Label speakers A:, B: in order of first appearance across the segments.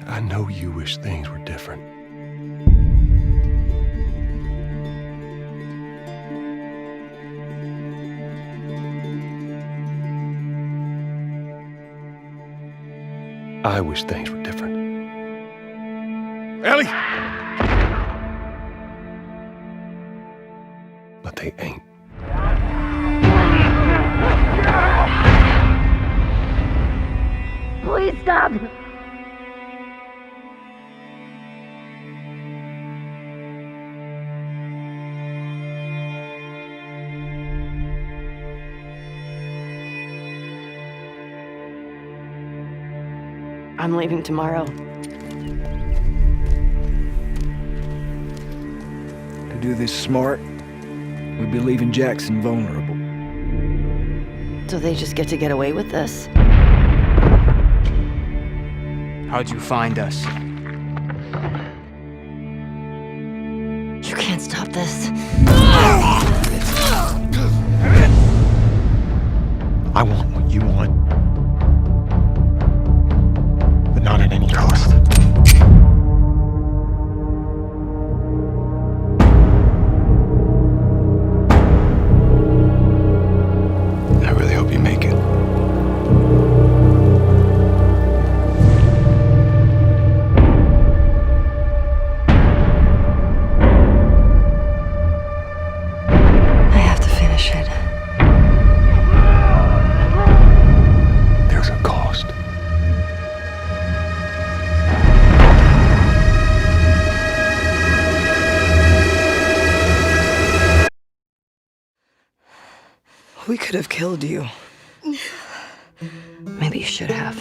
A: I know you wish things were different. I wish things were different. Ellie! But they ain't.
B: Please stop!
C: I'm leaving tomorrow.
D: To do this smart, we'd be leaving Jackson vulnerable.
C: So they just get to get away with this?
E: How'd you find us?
C: You can't stop this.
A: I want what you want. But not at any cost. I really hope you make it.
C: I have to finish it.
A: There's a cost.
C: We could have killed you. Maybe you should have.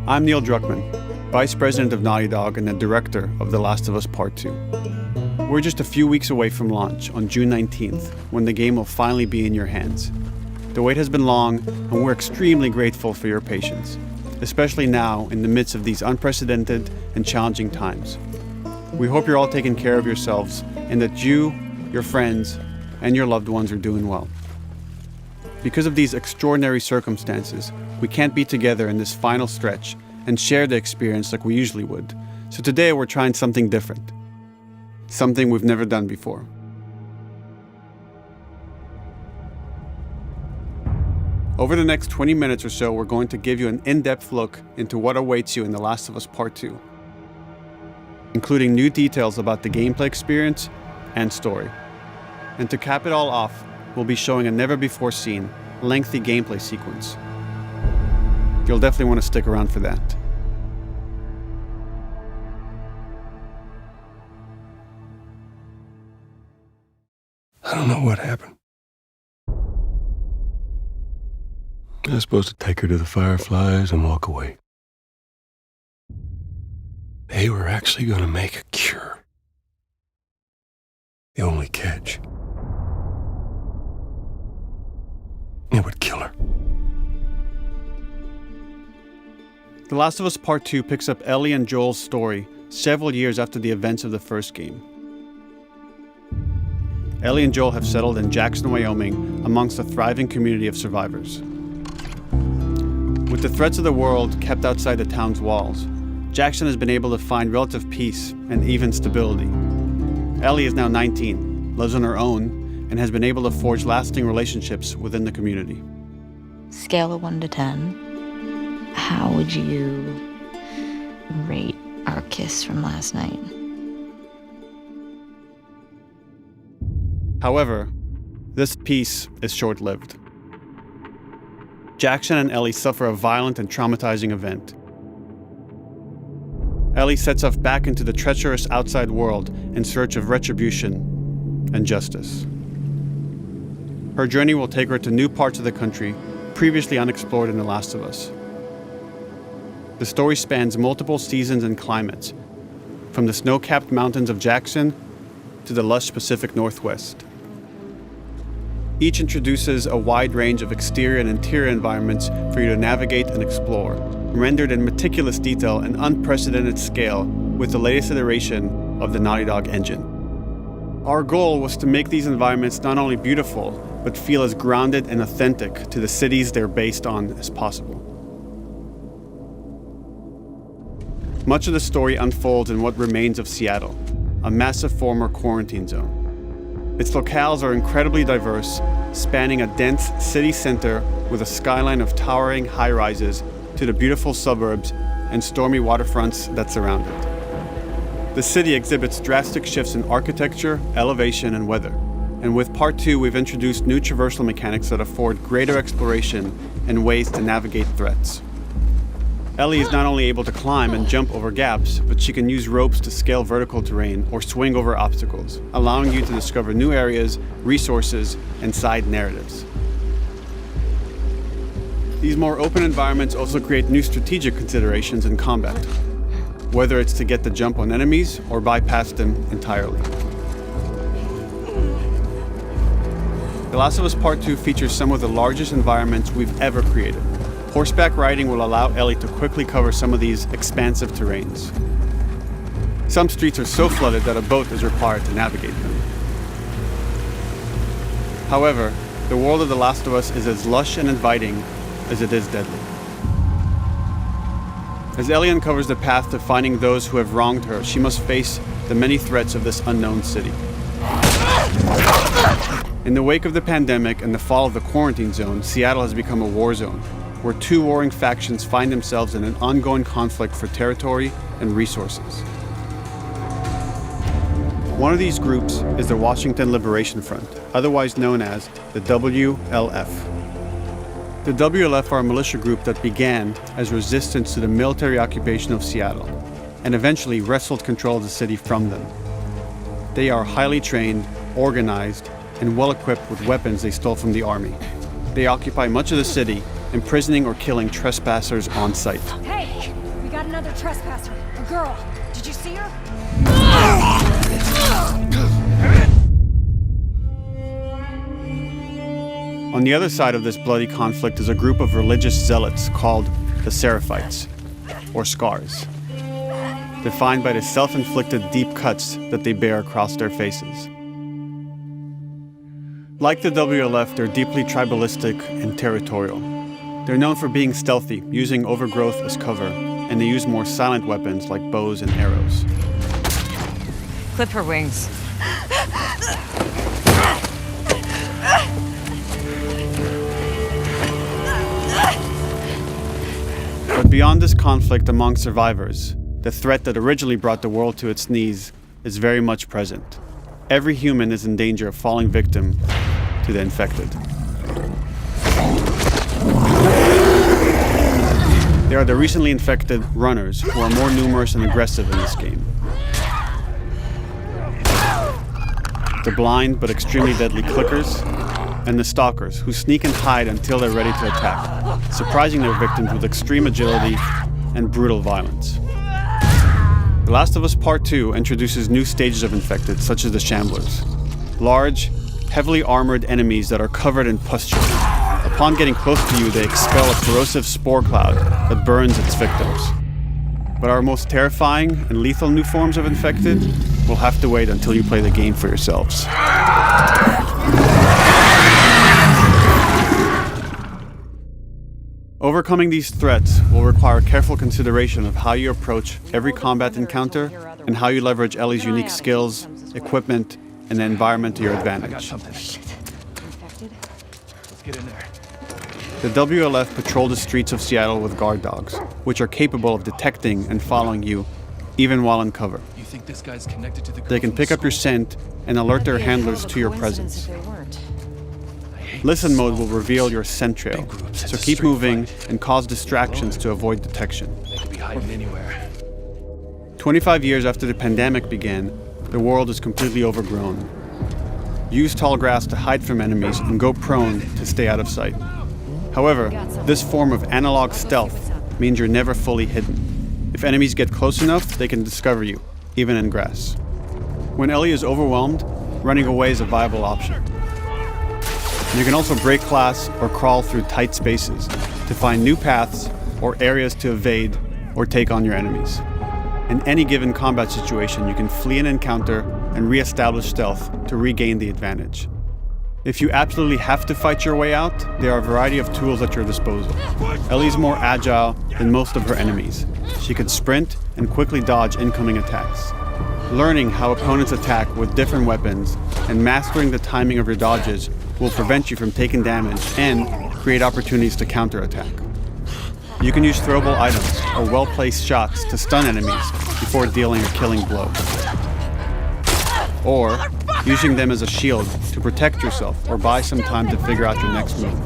F: I'm Neil Druckmann, Vice President of Naughty Dog and the Director of The Last of Us Part 2. We're just a few weeks away from launch on June 19th, when the game will finally be in your hands. The wait has been long, and we're extremely grateful for your patience, especially now in the midst of these unprecedented and challenging times. We hope you're all taking care of yourselves and that you, your friends, and your loved ones are doing well. Because of these extraordinary circumstances, we can't be together in this final stretch and share the experience like we usually would. So today we're trying something different. Something we've never done before. Over the next 20 minutes or so, we're going to give you an in-depth look into what awaits you in The Last of Us Part 2, including new details about the gameplay experience and story. And to cap it all off, we'll be showing a never-before-seen, lengthy gameplay sequence. You'll definitely want to stick around for that.
A: I don't know what happened. I was supposed to take her to the Fireflies and walk away. They were actually going to make a cure. The only catch, it would kill her.
F: The Last of Us Part 2 picks up Ellie and Joel's story several years after the events of the first game. Ellie and Joel have settled in Jackson, Wyoming, amongst a thriving community of survivors. With the threats of the world kept outside the town's walls, Jackson has been able to find relative peace and even stability. Ellie is now 19, lives on her own, and has been able to forge lasting relationships within the community.
G: Scale of 1 to 10, how would you rate our kiss from last night?
F: However, this peace is short-lived. Jackson and Ellie suffer a violent and traumatizing event. Ellie sets off back into the treacherous outside world in search of retribution and justice. Her journey will take her to new parts of the country previously unexplored in The Last of Us. The story spans multiple seasons and climates, from the snow-capped mountains of Jackson to the lush Pacific Northwest. Each introduces a wide range of exterior and interior environments for you to navigate and explore, rendered in meticulous detail and unprecedented scale with the latest iteration of the Naughty Dog engine. Our goal was to make these environments not only beautiful, but feel as grounded and authentic to the cities they're based on as possible. Much of the story unfolds in what remains of Seattle, a massive former quarantine zone. Its locales are incredibly diverse, spanning a dense city center with a skyline of towering high-rises to the beautiful suburbs and stormy waterfronts that surround it. The city exhibits drastic shifts in architecture, elevation, and weather. And with Part 2, we've introduced new traversal mechanics that afford greater exploration and ways to navigate threats. Ellie is not only able to climb and jump over gaps, but she can use ropes to scale vertical terrain or swing over obstacles, allowing you to discover new areas, resources, and side narratives. These more open environments also create new strategic considerations in combat, whether it's to get the jump on enemies or bypass them entirely. The Last of Us Part 2 features some of the largest environments we've ever created. Horseback riding will allow Ellie to quickly cover some of these expansive terrains. Some streets are so flooded that a boat is required to navigate them. However, the world of The Last of Us is as lush and inviting as it is deadly. As Ellie uncovers the path to finding those who have wronged her, she must face the many threats of this unknown city. In the wake of the pandemic and the fall of the quarantine zone, Seattle has become a war zone, where two warring factions find themselves in an ongoing conflict for territory and resources. One of these groups is the Washington Liberation Front, otherwise known as the WLF. The WLF are a militia group that began as resistance to the military occupation of Seattle, and eventually wrestled control of the city from them. They are highly trained, organized, and well-equipped with weapons they stole from the army. They occupy much of the city, imprisoning or killing trespassers on sight.
B: Hey, we got another trespasser, a girl. Did you see her?
F: On the other side of this bloody conflict is a group of religious zealots called the Seraphites, or Scars, defined by the self-inflicted deep cuts that they bear across their faces. Like the WLF, they're deeply tribalistic and territorial. They're known for being stealthy, using overgrowth as cover, and they use more silent weapons like bows and arrows.
C: Clip her wings.
F: But beyond this conflict among survivors, the threat that originally brought the world to its knees is very much present. Every human is in danger of falling victim to the infected. They are the recently infected runners, who are more numerous and aggressive in this game. The blind but extremely deadly clickers, and the stalkers, who sneak and hide until they're ready to attack, surprising their victims with extreme agility and brutal violence. The Last of Us Part 2 introduces new stages of infected, such as the Shamblers. Large, heavily armored enemies that are covered in pustule. Upon getting close to you, they expel a corrosive spore cloud that burns its victims. But our most terrifying and lethal new forms of infected will have to wait until you play the game for yourselves. Overcoming these threats will require careful consideration of how you approach every combat encounter and how you leverage Ellie's unique skills, equipment, and the environment to your advantage.
E: Let's get in there.
F: The WLF patrol the streets of Seattle with guard dogs, which are capable of detecting and following you, even while in cover.
E: You think this guy's connected to the girl
F: They can
E: from
F: pick up your
E: school?
F: scent and alert their handlers to your presence. Listen mode will reveal your scent trail, so keep moving and cause distractions to avoid detection.
E: They could be hiding anywhere.
F: 25 years after the pandemic began, the world is completely overgrown. Use tall grass to hide from enemies and go prone to stay out of sight. However, this form of analog stealth means you're never fully hidden. If enemies get close enough, they can discover you, even in grass. When Ellie is overwhelmed, running away is a viable option. You can also break glass or crawl through tight spaces to find new paths or areas to evade or take on your enemies. In any given combat situation, you can flee an encounter and re-establish stealth to regain the advantage. If you absolutely have to fight your way out, there are a variety of tools at your disposal. Ellie's more agile than most of her enemies. She can sprint and quickly dodge incoming attacks. Learning how opponents attack with different weapons and mastering the timing of your dodges will prevent you from taking damage and create opportunities to counterattack. You can use throwable items or well-placed shots to stun enemies before dealing a killing blow. Or using them as a shield to protect yourself or buy some time to figure out your next move.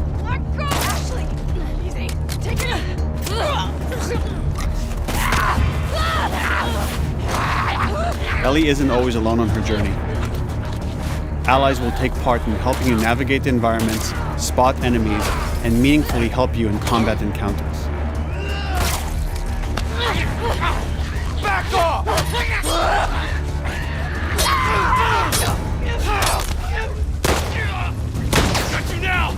F: Ellie isn't always alone on her journey. Allies will take part in helping you navigate the environments, spot enemies, and meaningfully help you in combat encounters.
H: Back off! Got you now!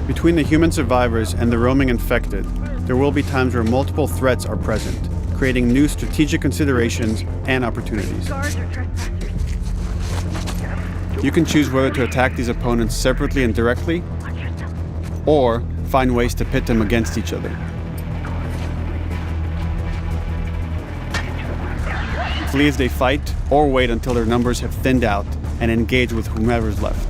F: Between the human survivors and the roaming infected, there will be times where multiple threats are present, creating new strategic considerations and opportunities. You can choose whether to attack these opponents separately and directly, or find ways to pit them against each other. Flee as they fight, or wait until their numbers have thinned out and engage with whomever's left.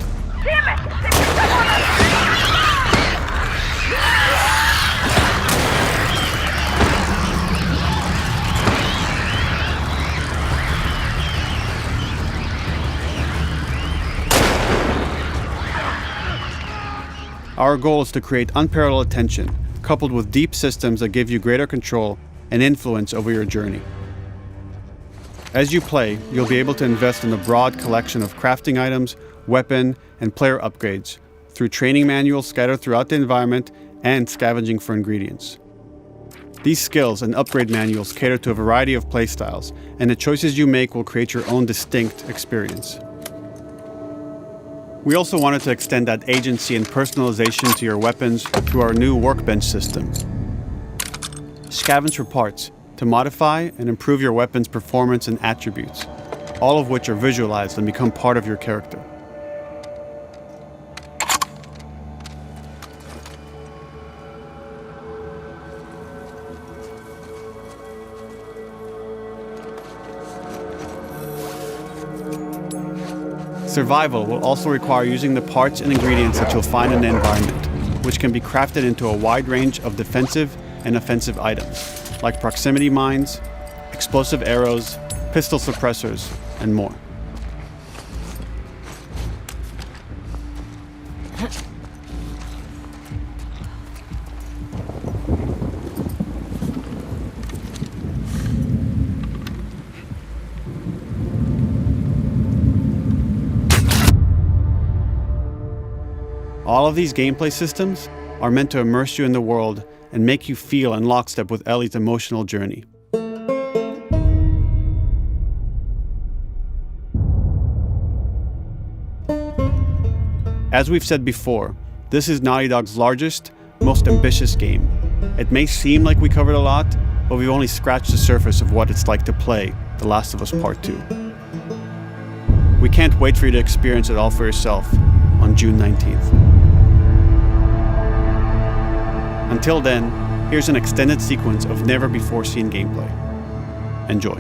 F: Our goal is to create unparalleled tension, coupled with deep systems that give you greater control and influence over your journey. As you play, you'll be able to invest in a broad collection of crafting items, weapon, and player upgrades through training manuals scattered throughout the environment and scavenging for ingredients. These skills and upgrade manuals cater to a variety of playstyles, and the choices you make will create your own distinct experience. We also wanted to extend that agency and personalization to your weapons through our new workbench system. Scavenge for parts to modify and improve your weapon's performance and attributes, all of which are visualized and become part of your character. Survival will also require using the parts and ingredients that you'll find in the environment, which can be crafted into a wide range of defensive and offensive items, like proximity mines, explosive arrows, pistol suppressors, and more. All of these gameplay systems are meant to immerse you in the world and make you feel in lockstep with Ellie's emotional journey. As we've said before, this is Naughty Dog's largest, most ambitious game. It may seem like we covered a lot, but we've only scratched the surface of what it's like to play The Last of Us Part 2. We can't wait for you to experience it all for yourself on June 19th. Until then, here's an extended sequence of never-before-seen gameplay. Enjoy.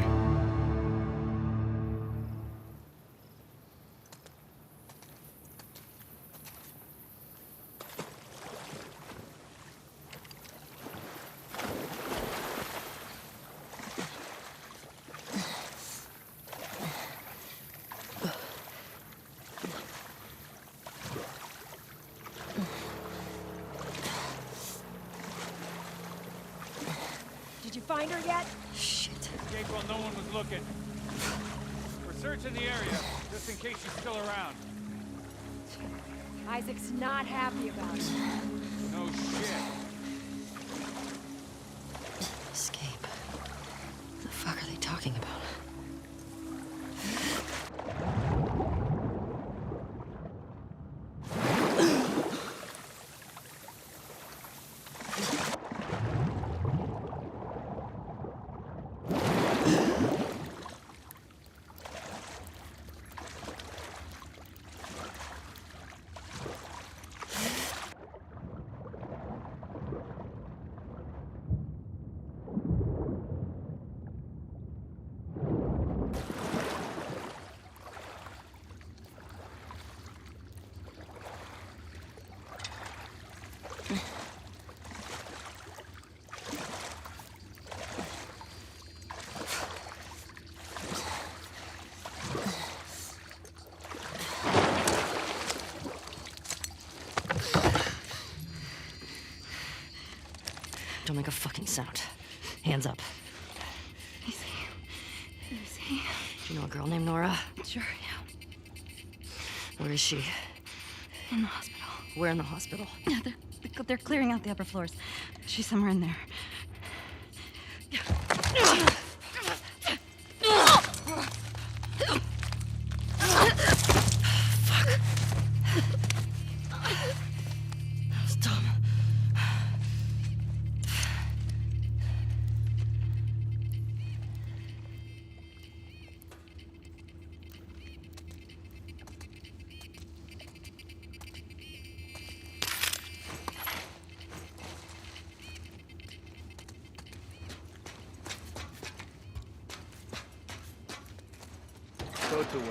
B: Did you find her yet?
C: Shit.
H: Escape while no one was looking. We're searching the area, just in case she's still around.
B: Isaac's not happy about it.
H: No shit.
C: Escape. What the fuck are they talking about? Don't make a fucking sound. Hands up.
G: Easy.
C: Do you know a girl named Nora?
G: Sure, yeah.
C: Where is she?
G: In the hospital.
C: Where in the hospital?
G: Yeah, they're clearing out the upper floors. She's somewhere in there.
C: That was dumb.
I: Boat's away.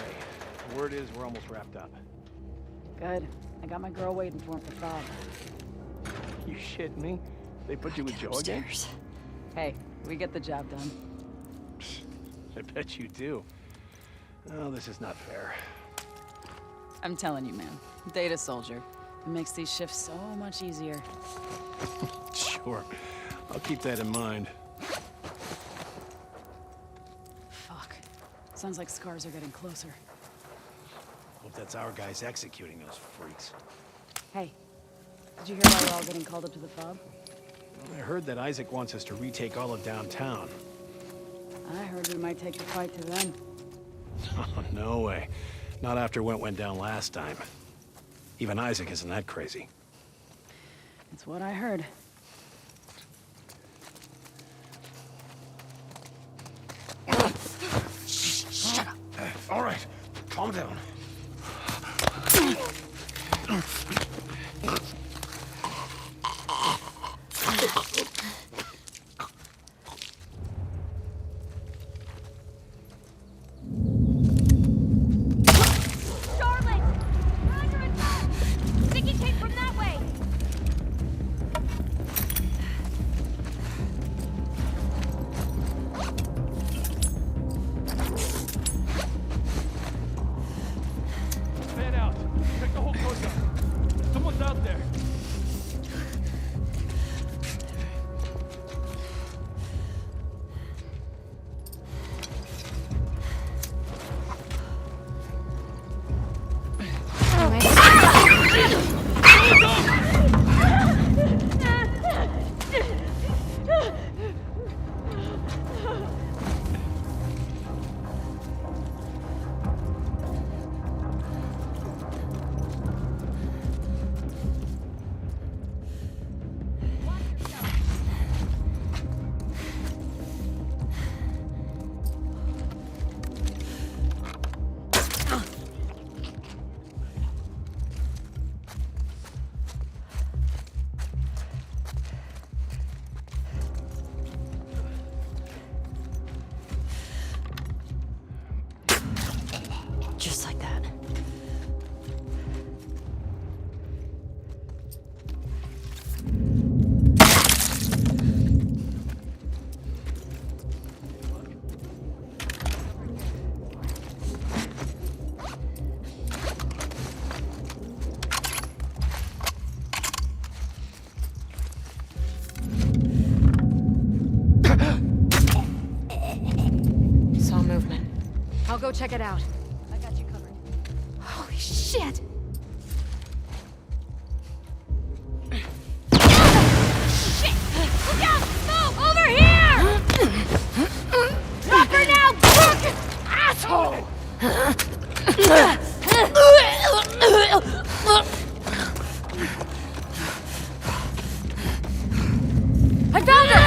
I: The word is we're almost wrapped up.
J: Good. I got my girl waiting for him for Bob.
I: You shitting me? They put you with Joe again?
C: Upstairs.
J: Hey, we get the job done.
I: I bet you do. Oh, this is not fair.
J: I'm telling you, man. Data soldier. It makes these shifts so much easier.
I: Sure. I'll keep that in mind.
J: Fuck. Sounds like scars are getting closer.
I: Hope that's our guys executing those freaks.
J: Hey, did you hear why we're all getting called up to the fob?
I: I heard that Isaac wants us to retake all of downtown.
J: I heard we might take the fight to them.
I: Oh, no way. Not after what went down last time. Even Isaac isn't that crazy.
J: It's what I heard.
I: Shut up. All right, calm down.
B: Charlotte! Roger and Bob! Sticky tape from that way!
H: Fan out. Check the whole coast out. Someone's out there.
C: Just like that. Saw movement.
B: I'll go check it out. I got you covered. Holy shit! Shit! Look out! Move! Over here! Drop her now! Crook! Asshole! I found her!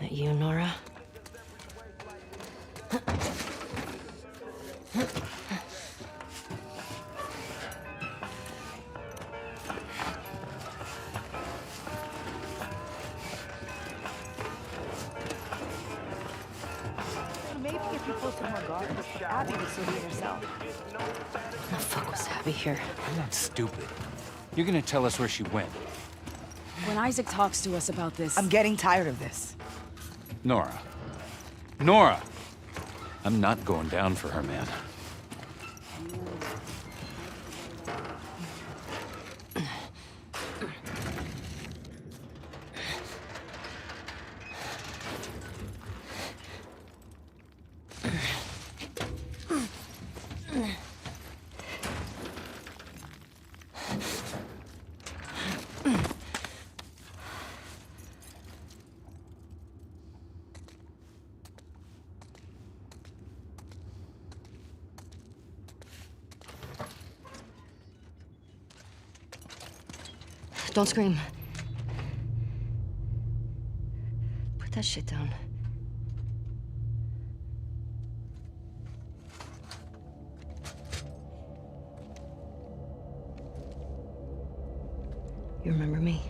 C: That you, Nora?
B: Maybe if you posted more guards, Abby would still be herself.
C: The fuck was Abby here?
H: I'm not stupid. You're gonna tell us where she went.
J: When Isaac talks to us about this...
K: I'm getting tired of this.
H: Nora. Nora! I'm not going down for her, man.
C: Don't scream. Put that shit down. You remember me?